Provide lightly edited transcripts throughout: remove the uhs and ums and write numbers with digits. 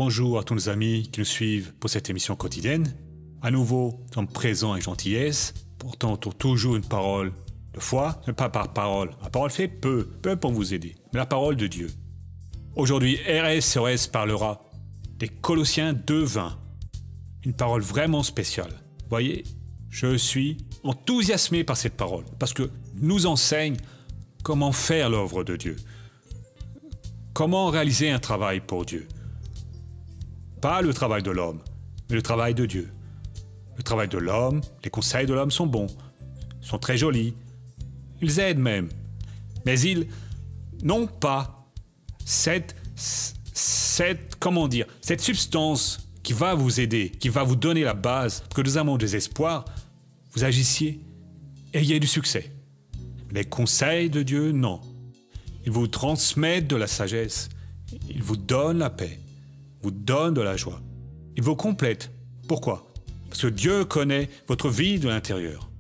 bonjour à tous nos amis qui nous suivent pour cette émission quotidienne. À nouveau, nous sommes présents avec gentillesse, portant toujours une parole de foi, mais pas par parole. La parole fait peu pour vous aider, mais la parole de Dieu. Aujourd'hui, RSOS parlera des Colossiens 2:20. Une parole vraiment spéciale. Voyez, je suis enthousiasmé par cette parole, parce que nous enseigne comment faire l'œuvre de Dieu. Comment réaliser un travail pour Dieu. Pas le travail de l'homme, mais le travail de Dieu. Le travail de l'homme, les conseils de l'homme sont bons, sont très jolis, ils aident même. Mais ils n'ont pas cette substance qui va vous aider, qui va vous donner la base, que nous avons des espoirs, vous agissiez et ayez du succès. Les conseils de Dieu, non. Ils vous transmettent de la sagesse, ils vous donnent la paix, vous donnent de la joie. Ils vous complètent. Pourquoi? Parce que Dieu connaît votre vie de l'intérieur.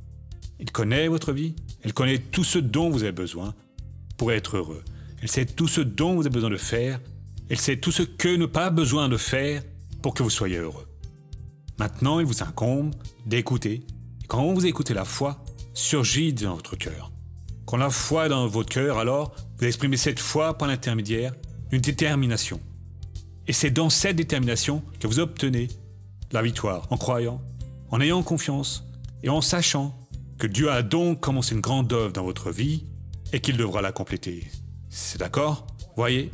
Il connaît votre vie, il connaît tout ce dont vous avez besoin pour être heureux. Il sait tout ce dont vous avez besoin de faire, il sait tout ce que vous n'avez pas besoin de faire pour que vous soyez heureux. Maintenant, il vous incombe d'écouter. Et quand vous écoutez, la foi surgit dans votre cœur. Quand la foi est dans votre cœur, alors vous exprimez cette foi par l'intermédiaire d'une détermination. Et c'est dans cette détermination que vous obtenez la victoire, en croyant, en ayant confiance et en sachant que Dieu a donc commencé une grande œuvre dans votre vie et qu'il devra la compléter. C'est d'accord? Voyez,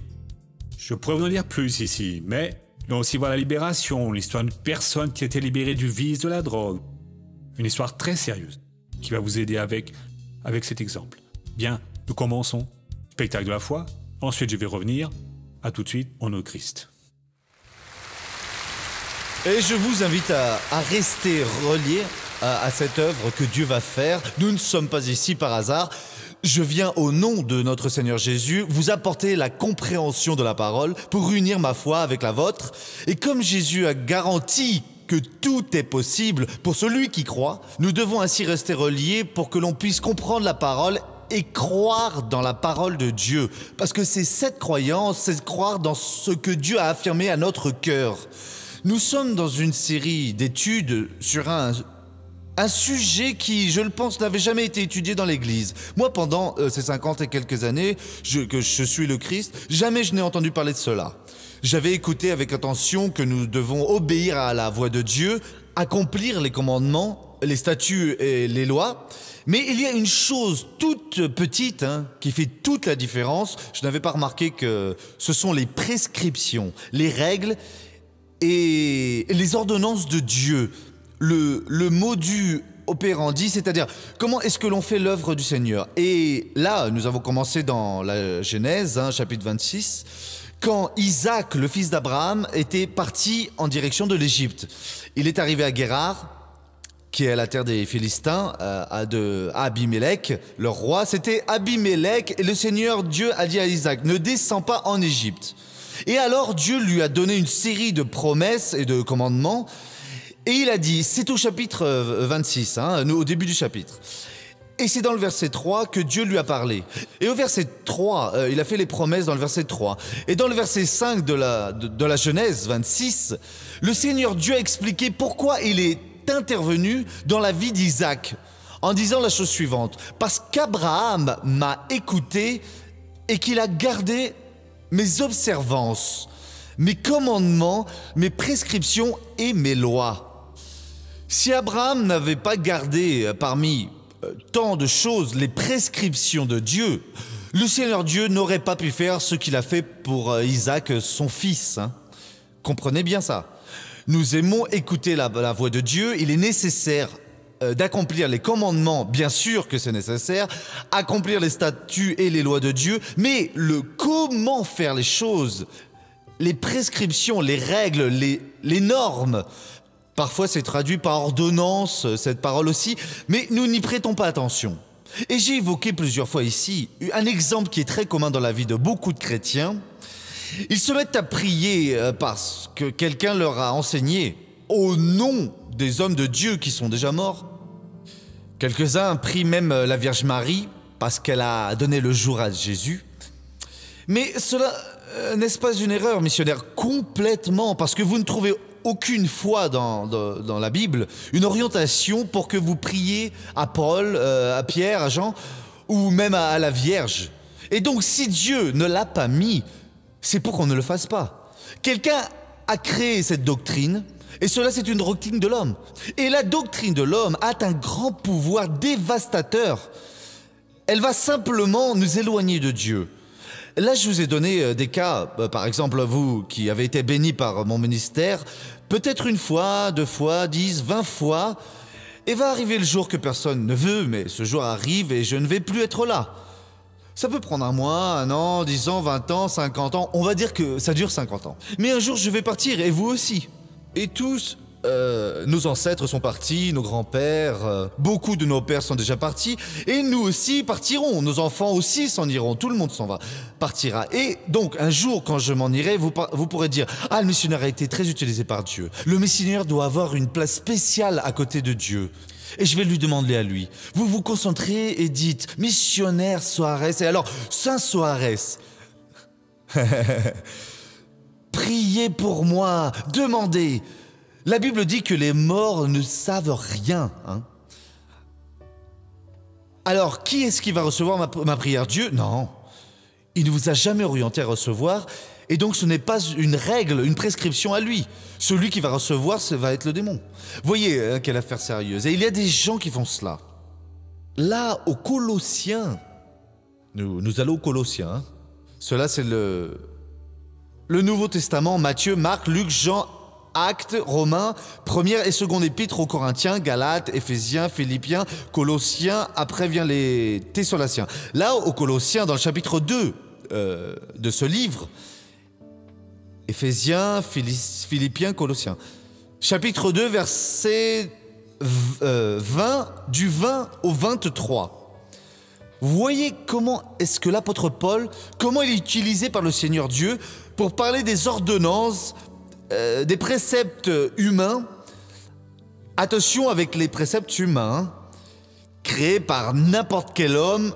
je pourrais vous en dire plus ici, mais nous aussi voir la libération, l'histoire d'une personne qui a été libérée du vice de la drogue. Une histoire très sérieuse qui va vous aider avec cet exemple. Bien, nous commençons. Spectacle de la foi. Ensuite, je vais revenir. À tout de suite, au nom de Christ. Et je vous invite à rester reliés à cette œuvre que Dieu va faire. Nous ne sommes pas ici par hasard. Je viens au nom de notre Seigneur Jésus vous apporter la compréhension de la parole pour unir ma foi avec la vôtre. Et comme Jésus a garanti que tout est possible pour celui qui croit, nous devons ainsi rester reliés pour que l'on puisse comprendre la parole et croire dans la parole de Dieu. Parce que c'est cette croyance, c'est croire dans ce que Dieu a affirmé à notre cœur. Nous sommes dans une série d'études sur un sujet qui, je le pense, n'avait jamais été étudié dans l'Église. Moi, pendant ces 50 et quelques années que je suis le Christ, jamais je n'ai entendu parler de cela. J'avais écouté avec attention que nous devons obéir à la voix de Dieu, accomplir les commandements, les statuts et les lois. Mais il y a une chose toute petite qui fait toute la différence. Je n'avais pas remarqué que ce sont les prescriptions, les règles et les ordonnances de Dieu. Le modus operandi, c'est-à-dire comment est-ce que l'on fait l'œuvre du Seigneur. Et là, nous avons commencé dans la Genèse, chapitre 26, quand Isaac, le fils d'Abraham, était parti en direction de l'Égypte. Il est arrivé à Guérar, qui est la terre des Philistins, à Abimelech, leur roi. C'était Abimelech, et le Seigneur Dieu a dit à Isaac, ne descends pas en Égypte. Et alors Dieu lui a donné une série de promesses et de commandements, et il a dit, c'est au chapitre 26, au début du chapitre. Et c'est dans le verset 3 que Dieu lui a parlé. Et au verset 3, il a fait les promesses dans le verset 3. Et dans le verset 5 de la Genèse 26, le Seigneur Dieu a expliqué pourquoi il est intervenu dans la vie d'Isaac en disant la chose suivante. Parce qu'Abraham m'a écouté et qu'il a gardé mes observances, mes commandements, mes prescriptions et mes lois. Si Abraham n'avait pas gardé parmi tant de choses les prescriptions de Dieu, le Seigneur Dieu n'aurait pas pu faire ce qu'il a fait pour Isaac, son fils. Comprenez bien ça. Nous aimons écouter la voix de Dieu. Il est nécessaire d'accomplir les commandements, bien sûr que c'est nécessaire, accomplir les statuts et les lois de Dieu, mais le comment faire les choses, les prescriptions, les règles, les normes, parfois c'est traduit par ordonnance, cette parole aussi, mais nous n'y prêtons pas attention. Et j'ai évoqué plusieurs fois ici un exemple qui est très commun dans la vie de beaucoup de chrétiens. Ils se mettent à prier parce que quelqu'un leur a enseigné au nom des hommes de Dieu qui sont déjà morts. Quelques-uns prient même la Vierge Marie parce qu'elle a donné le jour à Jésus. Mais cela N'est-ce pas une erreur, missionnaire? Complètement, parce que vous ne trouvez aucune fois dans la Bible une orientation pour que vous priez à Paul, à Pierre, à Jean, ou même à la Vierge. Et donc, si Dieu ne l'a pas mis, c'est pour qu'on ne le fasse pas. Quelqu'un a créé cette doctrine, et cela c'est une doctrine de l'homme. Et la doctrine de l'homme a un grand pouvoir dévastateur. Elle va simplement nous éloigner de Dieu. Là, je vous ai donné des cas, par exemple, vous qui avez été bénis par mon ministère, peut-être une fois, 2 fois, 10, 20 fois, et va arriver le jour que personne ne veut, mais ce jour arrive et je ne vais plus être là. Ça peut prendre 1 mois, 1 an, 10 ans, 20 ans, 50 ans, on va dire que ça dure 50 ans. Mais un jour, je vais partir, et vous aussi. Et tous, nos ancêtres sont partis, nos grands-pères, beaucoup de nos pères sont déjà partis, et nous aussi partirons, nos enfants aussi s'en iront, tout le monde partira. Et donc, un jour, quand je m'en irai, vous pourrez dire « Ah, le missionnaire a été très utilisé par Dieu. Le missionnaire doit avoir une place spéciale à côté de Dieu. » Et je vais lui demander à lui. Vous vous concentrez et dites « Missionnaire Soares ». Et alors, Saint Soares, priez pour moi, demandez. La Bible dit que les morts ne savent rien. Alors, qui est-ce qui va recevoir ma prière? Dieu? Non. Il ne vous a jamais orienté à recevoir. Et donc, ce n'est pas une règle, une prescription à lui. Celui qui va recevoir, ça va être le démon. Voyez, quelle affaire sérieuse. Et il y a des gens qui font cela. Là, aux Colossiens, nous allons aux Colossiens. Cela, c'est le Nouveau Testament, Matthieu, Marc, Luc, Jean, Actes, Romains, première et seconde épître aux Corinthiens, Galates, Éphésiens, Philippiens, Colossiens, après vient les Thessaloniciens. Là, aux Colossiens, dans le chapitre 2 de ce livre, Éphésiens, Philippiens, Colossiens. Chapitre 2, verset 20, du 20 au 23. Vous voyez comment est-ce que l'apôtre Paul, comment il est utilisé par le Seigneur Dieu pour parler des ordonnances, des préceptes humains. Attention avec les préceptes humains, créés par n'importe quel homme,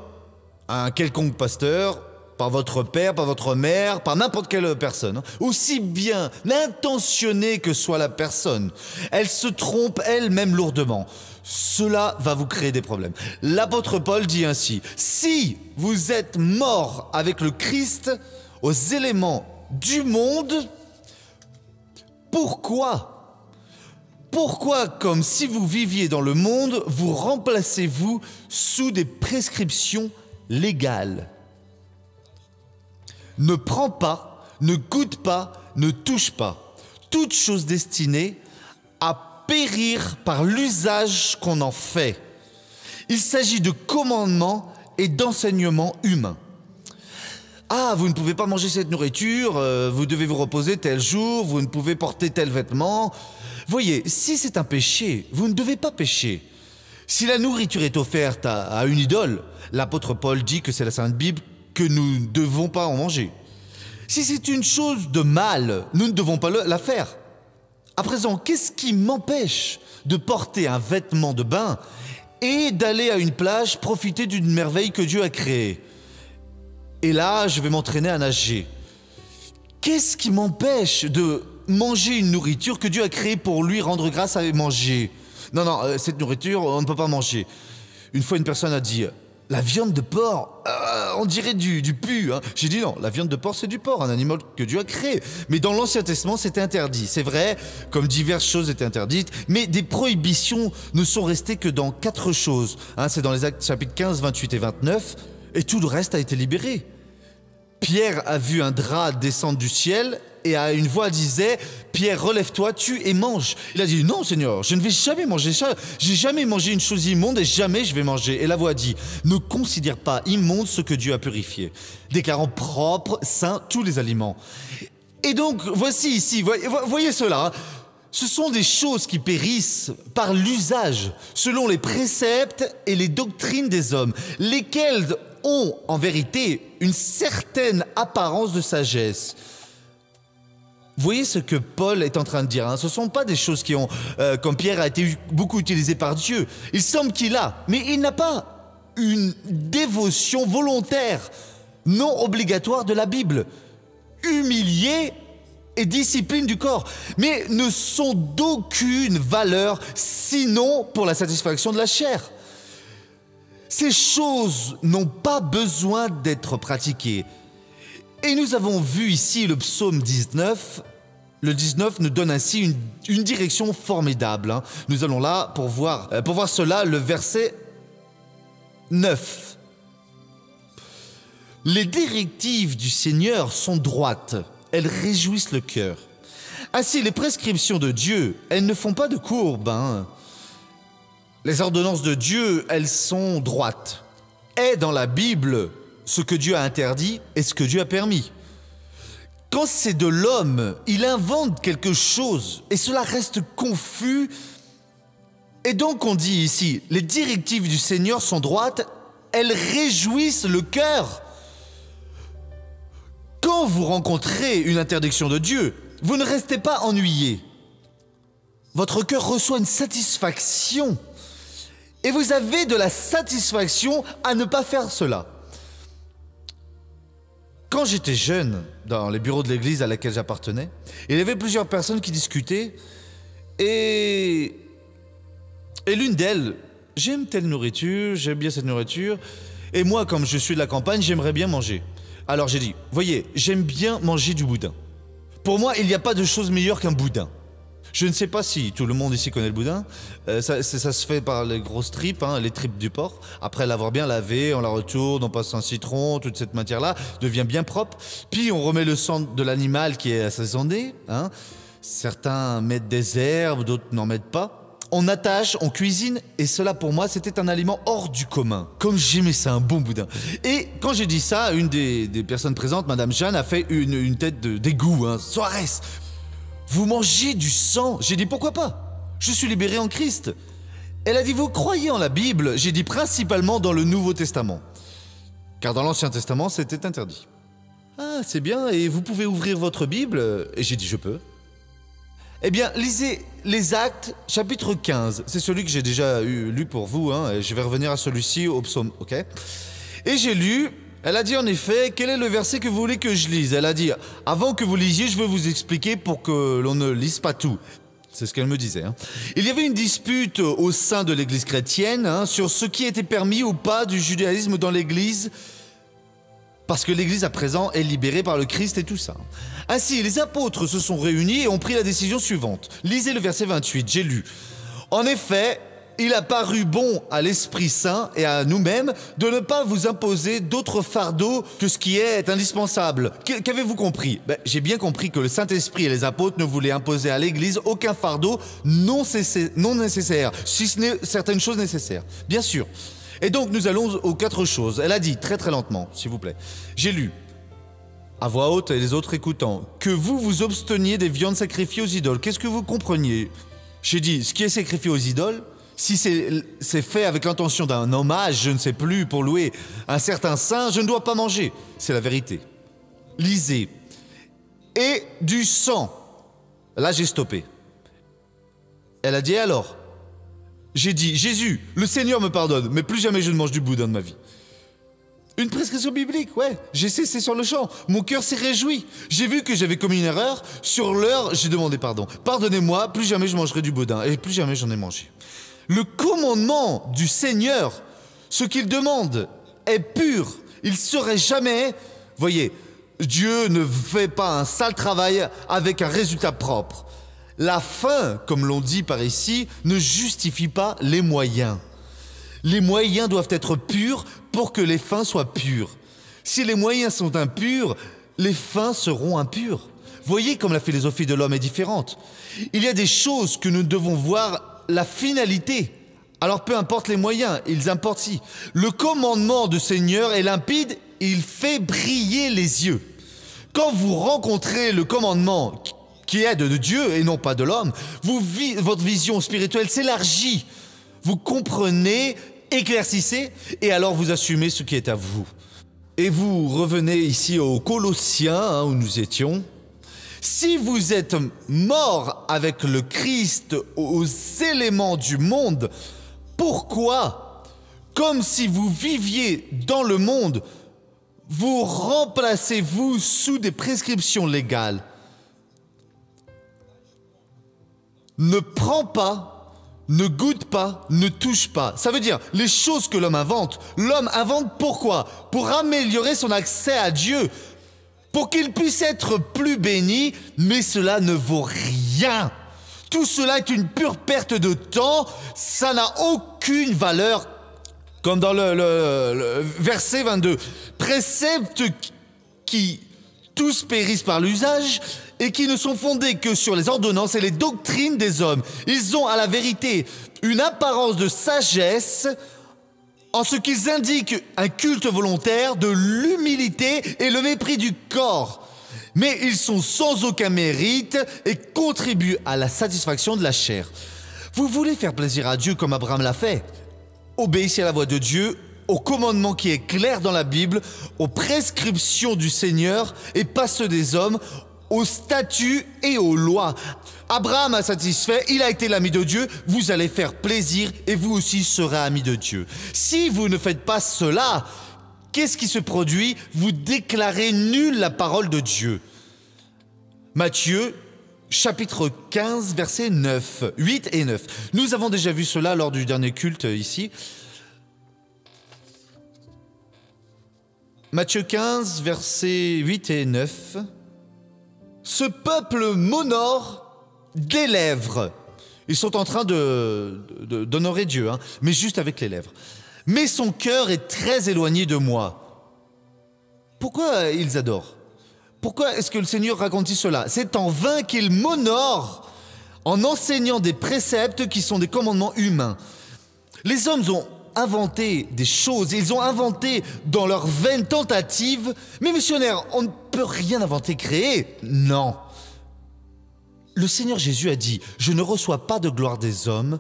un quelconque pasteur, par votre père, par votre mère, par n'importe quelle personne. Aussi bien intentionnée que soit la personne, elle se trompe elle-même lourdement. Cela va vous créer des problèmes. L'apôtre Paul dit ainsi, « Si vous êtes morts avec le Christ aux éléments du monde, pourquoi, comme si vous viviez dans le monde, vous remplacez-vous sous des prescriptions légales? Ne prends pas, ne goûte pas, ne touche pas. Toute chose destinée à périr par l'usage qu'on en fait. Il s'agit de commandements et d'enseignements humains. Ah, vous ne pouvez pas manger cette nourriture, vous devez vous reposer tel jour, vous ne pouvez porter tel vêtement. Voyez, si c'est un péché, vous ne devez pas pécher. Si la nourriture est offerte à une idole, l'apôtre Paul dit que c'est la Sainte Bible, que nous ne devons pas en manger. Si c'est une chose de mal, nous ne devons pas la faire. À présent, qu'est-ce qui m'empêche de porter un vêtement de bain et d'aller à une plage profiter d'une merveille que Dieu a créée? Et là, je vais m'entraîner à nager. Qu'est-ce qui m'empêche de manger une nourriture que Dieu a créée pour lui rendre grâce à manger? Non, cette nourriture, on ne peut pas manger. Une fois, une personne a dit... La viande de porc, on dirait du pu. J'ai dit non, la viande de porc, c'est du porc, un animal que Dieu a créé. Mais dans l'Ancien Testament, c'était interdit. C'est vrai, comme diverses choses étaient interdites, mais des prohibitions ne sont restées que dans 4 choses. C'est dans les Actes chapitres 15, 28 et 29, et tout le reste a été libéré. Pierre a vu un drap descendre du ciel et à une voix disait « Pierre, relève-toi, tue et mange ». Il a dit « Non, Seigneur, je ne vais jamais manger ça. J'ai jamais mangé une chose immonde et jamais je vais manger ». Et la voix dit « Ne considère pas immonde ce que Dieu a purifié, déclarant propre, saint tous les aliments ». Et donc, voici ici, voyez cela, ce sont des choses qui périssent par l'usage, selon les préceptes et les doctrines des hommes, lesquels ont en vérité une certaine apparence de sagesse. Vous voyez ce que Paul est en train de dire, ce ne sont pas des choses qui ont, comme Pierre a été beaucoup utilisé par Dieu. Il semble qu'il a, mais il n'a pas une dévotion volontaire, non obligatoire de la Bible. humilier et discipline du corps, mais ne sont d'aucune valeur sinon pour la satisfaction de la chair. Ces choses n'ont pas besoin d'être pratiquées. Et nous avons vu ici le psaume 19. Le 19 nous donne ainsi une direction formidable. Nous allons là pour voir cela, le verset 9. Les directives du Seigneur sont droites. Elles réjouissent le cœur. Ainsi, les prescriptions de Dieu, elles ne font pas de courbe. Les ordonnances de Dieu, elles sont droites. Est dans la Bible ce que Dieu a interdit et ce que Dieu a permis. Quand c'est de l'homme, il invente quelque chose et cela reste confus. Et donc on dit ici, les directives du Seigneur sont droites, elles réjouissent le cœur. Quand vous rencontrez une interdiction de Dieu, vous ne restez pas ennuyé. Votre cœur reçoit une satisfaction. Et vous avez de la satisfaction à ne pas faire cela. Quand j'étais jeune, dans les bureaux de l'église à laquelle j'appartenais, il y avait plusieurs personnes qui discutaient et l'une d'elles, j'aime telle nourriture, j'aime bien cette nourriture, et moi, comme je suis de la campagne, j'aimerais bien manger. Alors j'ai dit, voyez, j'aime bien manger du boudin. Pour moi, il n'y a pas de chose meilleure qu'un boudin. Je ne sais pas si tout le monde ici connaît le boudin. Ça se fait par les grosses tripes, les tripes du porc. Après l'avoir bien lavé, on la retourne, on passe un citron, toute cette matière-là devient bien propre. Puis on remet le sang de l'animal qui est assaisonné. Certains mettent des herbes, d'autres n'en mettent pas. On attache, on cuisine, et cela pour moi c'était un aliment hors du commun. Comme j'aimais ça, un bon boudin. Et quand j'ai dit ça, une des personnes présentes, Madame Jeanne, a fait une tête de dégoût. Soares, vous mangez du sang? J'ai dit pourquoi pas? Je suis libéré en Christ. Elle a dit vous croyez en la Bible? J'ai dit principalement dans le Nouveau Testament. Car dans l'Ancien Testament c'était interdit. Ah c'est bien, et vous pouvez ouvrir votre Bible? Et j'ai dit je peux. Eh bien, lisez les Actes, chapitre 15. C'est celui que j'ai déjà lu pour vous. Je vais revenir à celui-ci au psaume, ok? Et j'ai lu, elle a dit en effet, quel est le verset que vous voulez que je lise? Elle a dit, avant que vous lisiez, je vais vous expliquer pour que l'on ne lise pas tout. C'est ce qu'elle me disait. Il y avait une dispute au sein de l'église chrétienne sur ce qui était permis ou pas du judaïsme dans l'église, parce que l'église à présent est libérée par le Christ et tout ça. Ainsi, les apôtres se sont réunis et ont pris la décision suivante. Lisez le verset 28, j'ai lu. En effet, il a paru bon à l'Esprit Saint et à nous-mêmes de ne pas vous imposer d'autres fardeaux que ce qui est indispensable. Qu'avez-vous compris? J'ai bien compris que le Saint-Esprit et les apôtres ne voulaient imposer à l'Église aucun fardeau non nécessaire, si ce n'est certaines choses nécessaires. Bien sûr. Et donc nous allons aux 4 choses. Elle a dit, très très lentement, s'il vous plaît. J'ai lu, à voix haute et les autres écoutant, que vous vous absteniez des viandes sacrifiées aux idoles. Qu'est-ce que vous compreniez? J'ai dit, ce qui est sacrifié aux idoles, si c'est fait avec l'intention d'un hommage, je ne sais plus, pour louer un certain saint, je ne dois pas manger. C'est la vérité. Lisez. Et du sang. Là, j'ai stoppé. Elle a dit, alors? J'ai dit, Jésus, le Seigneur me pardonne, mais plus jamais je ne mange du boudin de ma vie. Une prescription biblique, ouais. J'ai cessé sur le champ. Mon cœur s'est réjoui. J'ai vu que j'avais commis une erreur. Sur l'heure, j'ai demandé pardon. Pardonnez-moi, plus jamais je mangerai du boudin. Et plus jamais j'en ai mangé. Le commandement du Seigneur, ce qu'il demande, est pur. Il serait jamais... Voyez, Dieu ne fait pas un sale travail avec un résultat propre. La fin, comme l'on dit par ici, ne justifie pas les moyens. Les moyens doivent être purs pour que les fins soient pures. Si les moyens sont impurs, les fins seront impures. Voyez comme la philosophie de l'homme est différente. Il y a des choses que nous devons voir la finalité. Alors peu importe les moyens, ils importent si. Le commandement du Seigneur est limpide, il fait briller les yeux. Quand vous rencontrez le commandement qui est de Dieu et non pas de l'homme, votre vision spirituelle s'élargit. Vous comprenez, éclaircissez, et alors vous assumez ce qui est à vous. Et vous revenez ici aux Colossiens, où nous étions. Si vous êtes morts avec le Christ aux éléments du monde, pourquoi, comme si vous viviez dans le monde, vous remplacez-vous sous des prescriptions légales. Ne prends pas, ne goûte pas, ne touche pas. Ça veut dire, les choses que l'homme invente pourquoi? Pour améliorer son accès à Dieu, pour qu'il puisse être plus béni, mais cela ne vaut rien. Tout cela est une pure perte de temps, ça n'a aucune valeur. Comme dans le verset 22, préceptes qui tous périssent par l'usage et qui ne sont fondés que sur les ordonnances et les doctrines des hommes. Ils ont à la vérité une apparence de sagesse en ce qu'ils indiquent un culte volontaire, de l'humilité et le mépris du corps. Mais ils sont sans aucun mérite et contribuent à la satisfaction de la chair. Vous voulez faire plaisir à Dieu comme Abraham l'a fait? Obéissez à la voix de Dieu, au commandement qui est clair dans la Bible, aux prescriptions du Seigneur et pas ceux des hommes, aux statuts et aux lois. Abraham a satisfait, il a été l'ami de Dieu, vous allez faire plaisir et vous aussi serez amis de Dieu. Si vous ne faites pas cela, qu'est-ce qui se produit? Vous déclarez nulle la parole de Dieu. Matthieu, chapitre 15, versets 8 et 9. Nous avons déjà vu cela lors du dernier culte ici. Matthieu 15, versets 8 et 9. Ce peuple m'honore des lèvres. Ils sont en train d'honorer Dieu, mais juste avec les lèvres. Mais son cœur est très éloigné de moi. Pourquoi ils adorent? Pourquoi est-ce que le Seigneur raconte cela? C'est en vain qu'il m'honore en enseignant des préceptes qui sont des commandements humains. Les hommes ont inventé des choses, ils ont inventé dans leur vaine tentative. Mais missionnaire, on ne peut rien inventer, créer. Non. Le Seigneur Jésus a dit, je ne reçois pas de gloire des hommes,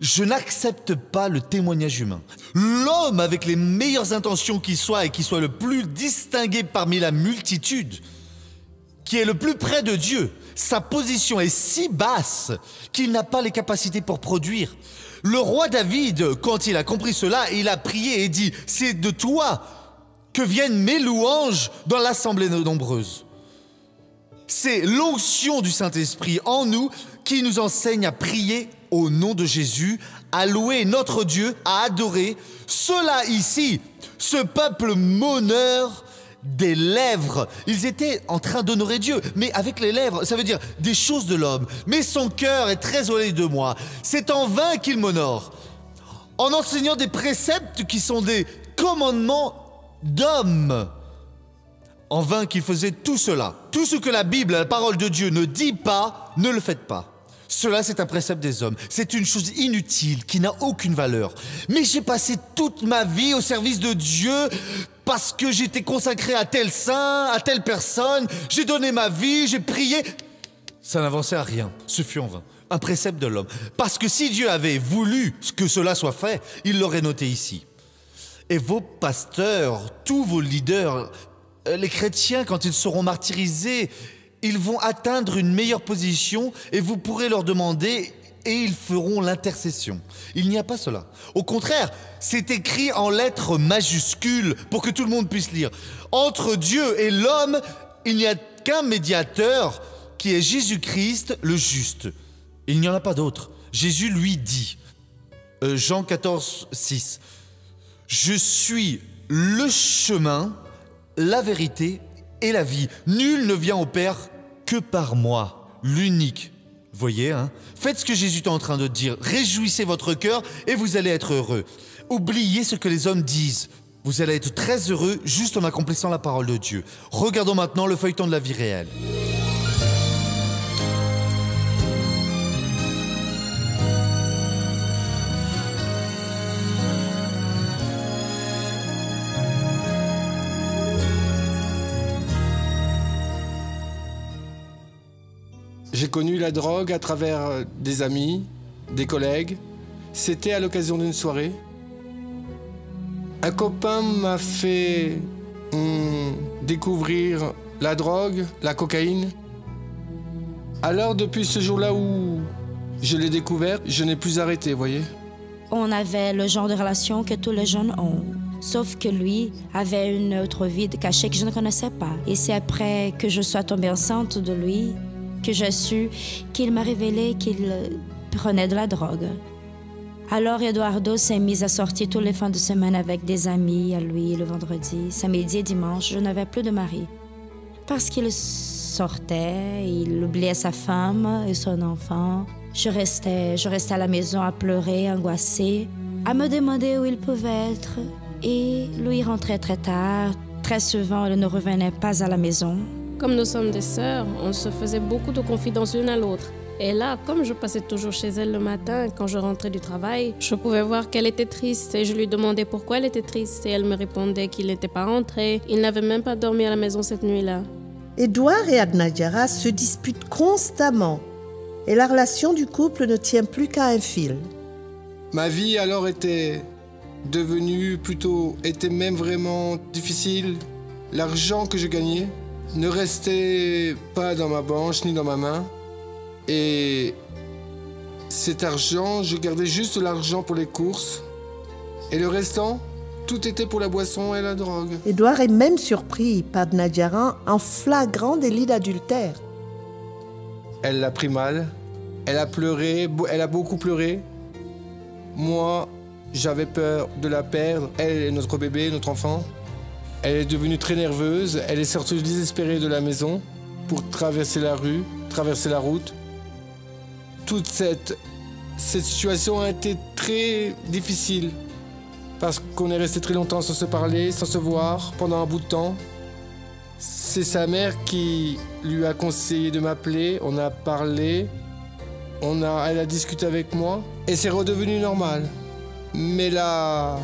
je n'accepte pas le témoignage humain. L'homme avec les meilleures intentions qui soit et qui soit le plus distingué parmi la multitude, qui est le plus près de Dieu, sa position est si basse qu'il n'a pas les capacités pour produire. Le roi David, quand il a compris cela, il a prié et dit, c'est de toi que viennent mes louanges dans l'assemblée nombreuse. C'est l'onction du Saint-Esprit en nous qui nous enseigne à prier au nom de Jésus, à louer notre Dieu, à adorer. Cela ici, ce peuple m'honore des lèvres. Ils étaient en train d'honorer Dieu, mais avec les lèvres, ça veut dire des choses de l'homme. Mais son cœur est très éloigné de moi. C'est en vain qu'il m'honore, en enseignant des préceptes qui sont des commandements d'hommes. En vain qu'il faisait tout cela. Tout ce que la Bible, la parole de Dieu ne dit pas, ne le faites pas. Cela, c'est un précepte des hommes. C'est une chose inutile, qui n'a aucune valeur. Mais j'ai passé toute ma vie au service de Dieu parce que j'étais consacré à tel saint, à telle personne. J'ai donné ma vie, j'ai prié. Ça n'avançait à rien. Ce fut en vain. Un précepte de l'homme. Parce que si Dieu avait voulu que cela soit fait, il l'aurait noté ici. Et vos pasteurs, tous vos leaders, les chrétiens, quand ils seront martyrisés, ils vont atteindre une meilleure position et vous pourrez leur demander et ils feront l'intercession. Il n'y a pas cela. Au contraire, c'est écrit en lettres majuscules pour que tout le monde puisse lire. Entre Dieu et l'homme, il n'y a qu'un médiateur qui est Jésus-Christ, le juste. Il n'y en a pas d'autre. Jésus lui dit, Jean 14, 6, « Je suis le chemin, la vérité et la vie. Nul ne vient au Père que par moi, l'unique. » Voyez, Faites ce que Jésus est en train de dire. Réjouissez votre cœur et vous allez être heureux. Oubliez ce que les hommes disent. Vous allez être très heureux juste en accomplissant la parole de Dieu. Regardons maintenant le feuilleton de la vie réelle. J'ai connu la drogue à travers des amis, des collègues. C'était à l'occasion d'une soirée. Un copain m'a fait découvrir la drogue, la cocaïne. Alors depuis ce jour-là où je l'ai découvert, je n'ai plus arrêté, voyez. On avait le genre de relation que tous les jeunes ont. Sauf que lui avait une autre vie cachée que je ne connaissais pas. Et c'est après que je sois tombée enceinte de lui que j'ai su qu'il m'a révélé qu'il prenait de la drogue. Alors Eduardo s'est mis à sortir tous les fins de semaine avec des amis à lui le vendredi, samedi et dimanche. Je n'avais plus de mari. Parce qu'il sortait, il oubliait sa femme et son enfant. Je restais à la maison à pleurer, angoissée, à me demander où il pouvait être. Et lui rentrait très tard. Très souvent, il ne revenait pas à la maison. Comme nous sommes des sœurs, on se faisait beaucoup de confidences l'une à l'autre. Et là, comme je passais toujours chez elle le matin, quand je rentrais du travail, je pouvais voir qu'elle était triste et je lui demandais pourquoi elle était triste. Et elle me répondait qu'il n'était pas rentré. Il n'avait même pas dormi à la maison cette nuit-là. Édouard et Adna Diarra se disputent constamment et la relation du couple ne tient plus qu'à un fil. Ma vie alors était même vraiment difficile. L'argent que je gagnais ne restait pas dans ma banque ni dans ma main. Et cet argent, je gardais juste l'argent pour les courses. Et le restant, tout était pour la boisson et la drogue. Édouard est même surpris par Adna Diarra en flagrant délit d'adultère. Elle l'a pris mal. Elle a pleuré, elle a beaucoup pleuré. Moi, j'avais peur de la perdre. Elle est notre bébé, notre enfant. Elle est devenue très nerveuse. Elle est sortie désespérée de la maison pour traverser la rue, traverser la route. Toute cette situation a été très difficile parce qu'on est resté très longtemps sans se parler, sans se voir pendant un bout de temps. C'est sa mère qui lui a conseillé de m'appeler. On a parlé, elle a discuté avec moi et c'est redevenu normal. Mais la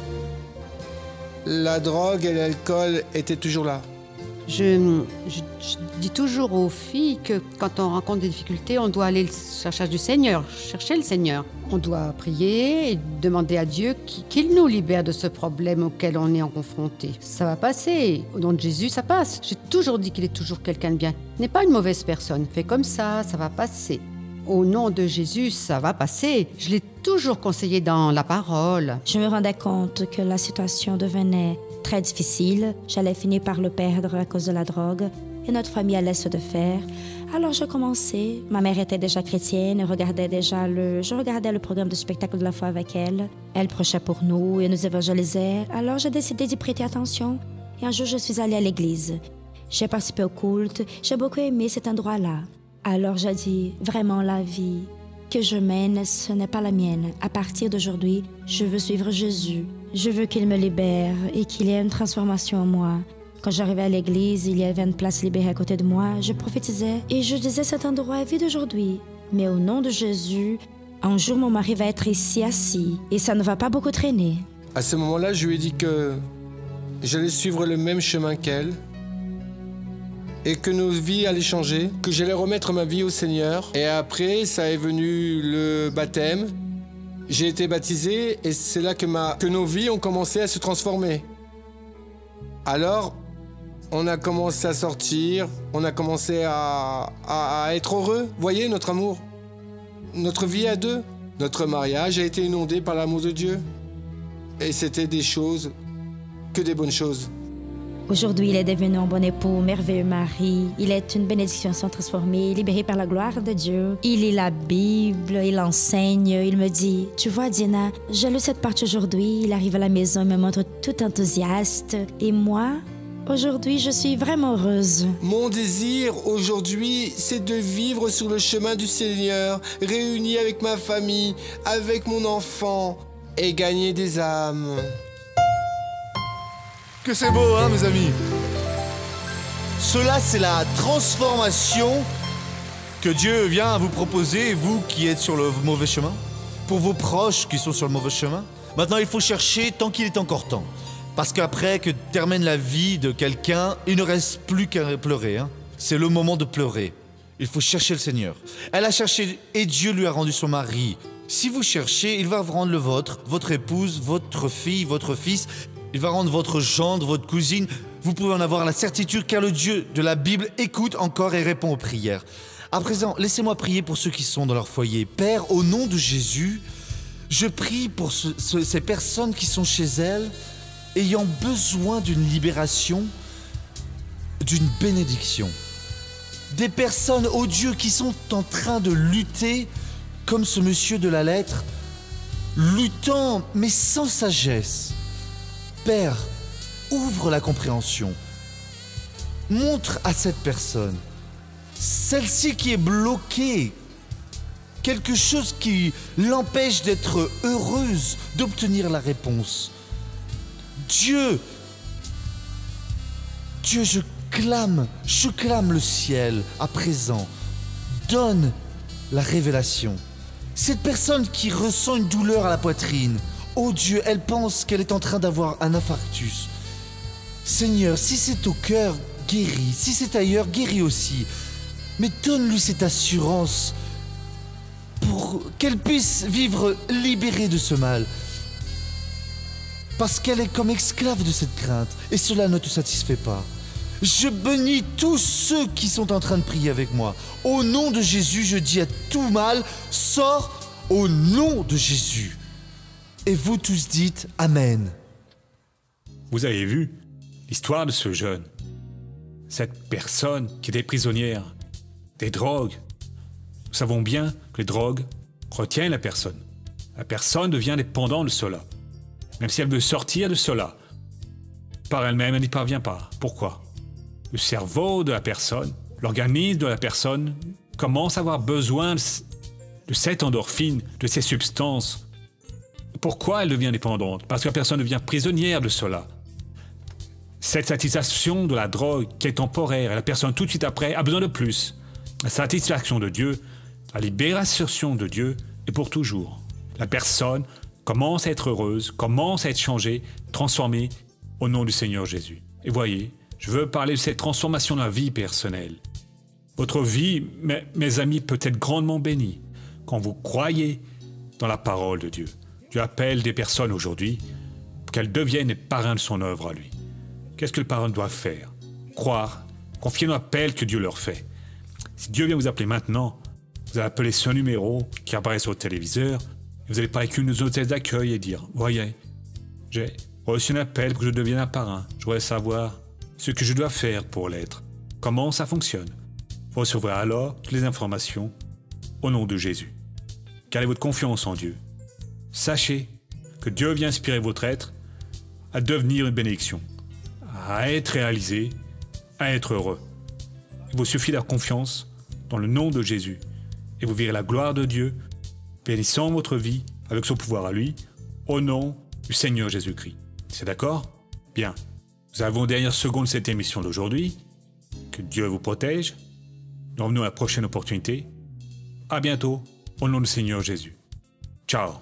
drogue et l'alcool étaient toujours là. Je dis toujours aux filles que quand on rencontre des difficultés, on doit aller chercher du Seigneur, chercher le Seigneur. On doit prier et demander à Dieu qu'il nous libère de ce problème auquel on est confronté. Ça va passer. Au nom de Jésus, ça passe. J'ai toujours dit qu'il est toujours quelqu'un de bien. Il n'est pas une mauvaise personne. Fais comme ça va passer. Au nom de Jésus, ça va passer. Je l'ai toujours conseillé dans la parole. Je me rendais compte que la situation devenait très difficile. J'allais finir par le perdre à cause de la drogue et notre famille allait se défaire. Alors je commençais. Ma mère était déjà chrétienne et je regardais le programme de spectacle de la foi avec elle. Elle prêchait pour nous et nous évangélisait. Alors j'ai décidé d'y prêter attention. Et un jour, je suis allée à l'église. J'ai participé au culte. J'ai beaucoup aimé cet endroit-là. Alors j'ai dit, vraiment la vie que je mène, ce n'est pas la mienne. À partir d'aujourd'hui, je veux suivre Jésus. Je veux qu'il me libère et qu'il y ait une transformation en moi. Quand j'arrivais à l'église, il y avait une place libérée à côté de moi. Je prophétisais et je disais cet endroit est vide aujourd'hui. Mais au nom de Jésus, un jour mon mari va être ici assis et ça ne va pas beaucoup traîner. À ce moment-là, je lui ai dit que j'allais suivre le même chemin qu'elle et que nos vies allaient changer, que j'allais remettre ma vie au Seigneur. Et après, ça est venu le baptême. J'ai été baptisé et c'est là que nos vies ont commencé à se transformer. Alors, on a commencé à sortir, on a commencé à être heureux. Vous voyez, notre amour, notre vie à deux. Notre mariage a été inondé par l'amour de Dieu. Et c'était que des bonnes choses. Aujourd'hui, il est devenu un bon époux, merveilleux mari. Il est une bénédiction sans transformée, libéré par la gloire de Dieu. Il lit la Bible, il enseigne, il me dit « Tu vois, Dina, j'ai lu cette partie aujourd'hui. » Il arrive à la maison, il me montre tout enthousiaste. Et moi, aujourd'hui, je suis vraiment heureuse. Mon désir aujourd'hui, c'est de vivre sur le chemin du Seigneur, réuni avec ma famille, avec mon enfant et gagner des âmes. Que c'est beau, hein, mes amis? Cela, c'est la transformation que Dieu vient à vous proposer, vous qui êtes sur le mauvais chemin, pour vos proches qui sont sur le mauvais chemin. Maintenant, il faut chercher tant qu'il est encore temps. Parce qu'après que termine la vie de quelqu'un, il ne reste plus qu'à pleurer. Hein. C'est le moment de pleurer. Il faut chercher le Seigneur. Elle a cherché et Dieu lui a rendu son mari. Si vous cherchez, il va vous rendre le vôtre, votre épouse, votre fille, votre fils. Il va rendre votre gendre, votre cousine. Vous pouvez en avoir la certitude car le Dieu de la Bible écoute encore et répond aux prières. À présent, laissez-moi prier pour ceux qui sont dans leur foyer. Père, au nom de Jésus, je prie pour ces personnes qui sont chez elles ayant besoin d'une libération, d'une bénédiction. Des personnes odieuses qui sont en train de lutter, comme ce monsieur de la lettre, luttant mais sans sagesse. Père, ouvre la compréhension. Montre à cette personne, celle-ci qui est bloquée, quelque chose qui l'empêche d'être heureuse, d'obtenir la réponse. Dieu, je clame le ciel à présent. Donne la révélation. Cette personne qui ressent une douleur à la poitrine, oh Dieu, elle pense qu'elle est en train d'avoir un infarctus. Seigneur, si c'est au cœur, guéris. Si c'est ailleurs, guéris aussi. Mais donne-lui cette assurance pour qu'elle puisse vivre libérée de ce mal. Parce qu'elle est comme esclave de cette crainte, et cela ne te satisfait pas. Je bénis tous ceux qui sont en train de prier avec moi. Au nom de Jésus, je dis à tout mal, sors au nom de Jésus. Et vous tous dites Amen. Vous avez vu l'histoire de ce jeune, cette personne qui était prisonnière des drogues. Nous savons bien que les drogues retiennent la personne. La personne devient dépendante de cela. Même si elle veut sortir de cela, par elle-même, elle n'y parvient pas. Pourquoi ? Le cerveau de la personne, l'organisme de la personne commence à avoir besoin de cette endorphine, de ces substances. Pourquoi elle devient dépendante ? Parce que la personne devient prisonnière de cela. Cette satisfaction de la drogue qui est temporaire, et la personne tout de suite après a besoin de plus. La satisfaction de Dieu, la libération de Dieu est pour toujours. La personne commence à être heureuse, commence à être changée, transformée au nom du Seigneur Jésus. Et voyez, je veux parler de cette transformation de la vie personnelle. Votre vie, mes amis, peut être grandement bénie quand vous croyez dans la parole de Dieu. Dieu appelle des personnes aujourd'hui pour qu'elles deviennent les parrains de son œuvre à lui. Qu'est-ce que les parrains doivent faire ? Croire, confier l'appel que Dieu leur fait. Si Dieu vient vous appeler maintenant, vous allez appeler ce numéro qui apparaît sur le téléviseur, et vous allez parler avec une hôtesse d'accueil et dire « Voyez, j'ai reçu un appel pour que je devienne un parrain. Je voudrais savoir ce que je dois faire pour l'être. Comment ça fonctionne ?» Vous recevrez alors toutes les informations au nom de Jésus. Gardez votre confiance en Dieu. Sachez que Dieu vient inspirer votre être à devenir une bénédiction, à être réalisé, à être heureux. Il vous suffit d'avoir confiance dans le nom de Jésus et vous verrez la gloire de Dieu bénissant votre vie avec son pouvoir à lui, au nom du Seigneur Jésus-Christ. C'est d'accord ? Bien. Nous avons aux dernières secondes de cette émission d'aujourd'hui. Que Dieu vous protège. Nous revenons à la prochaine opportunité. À bientôt, au nom du Seigneur Jésus. Ciao.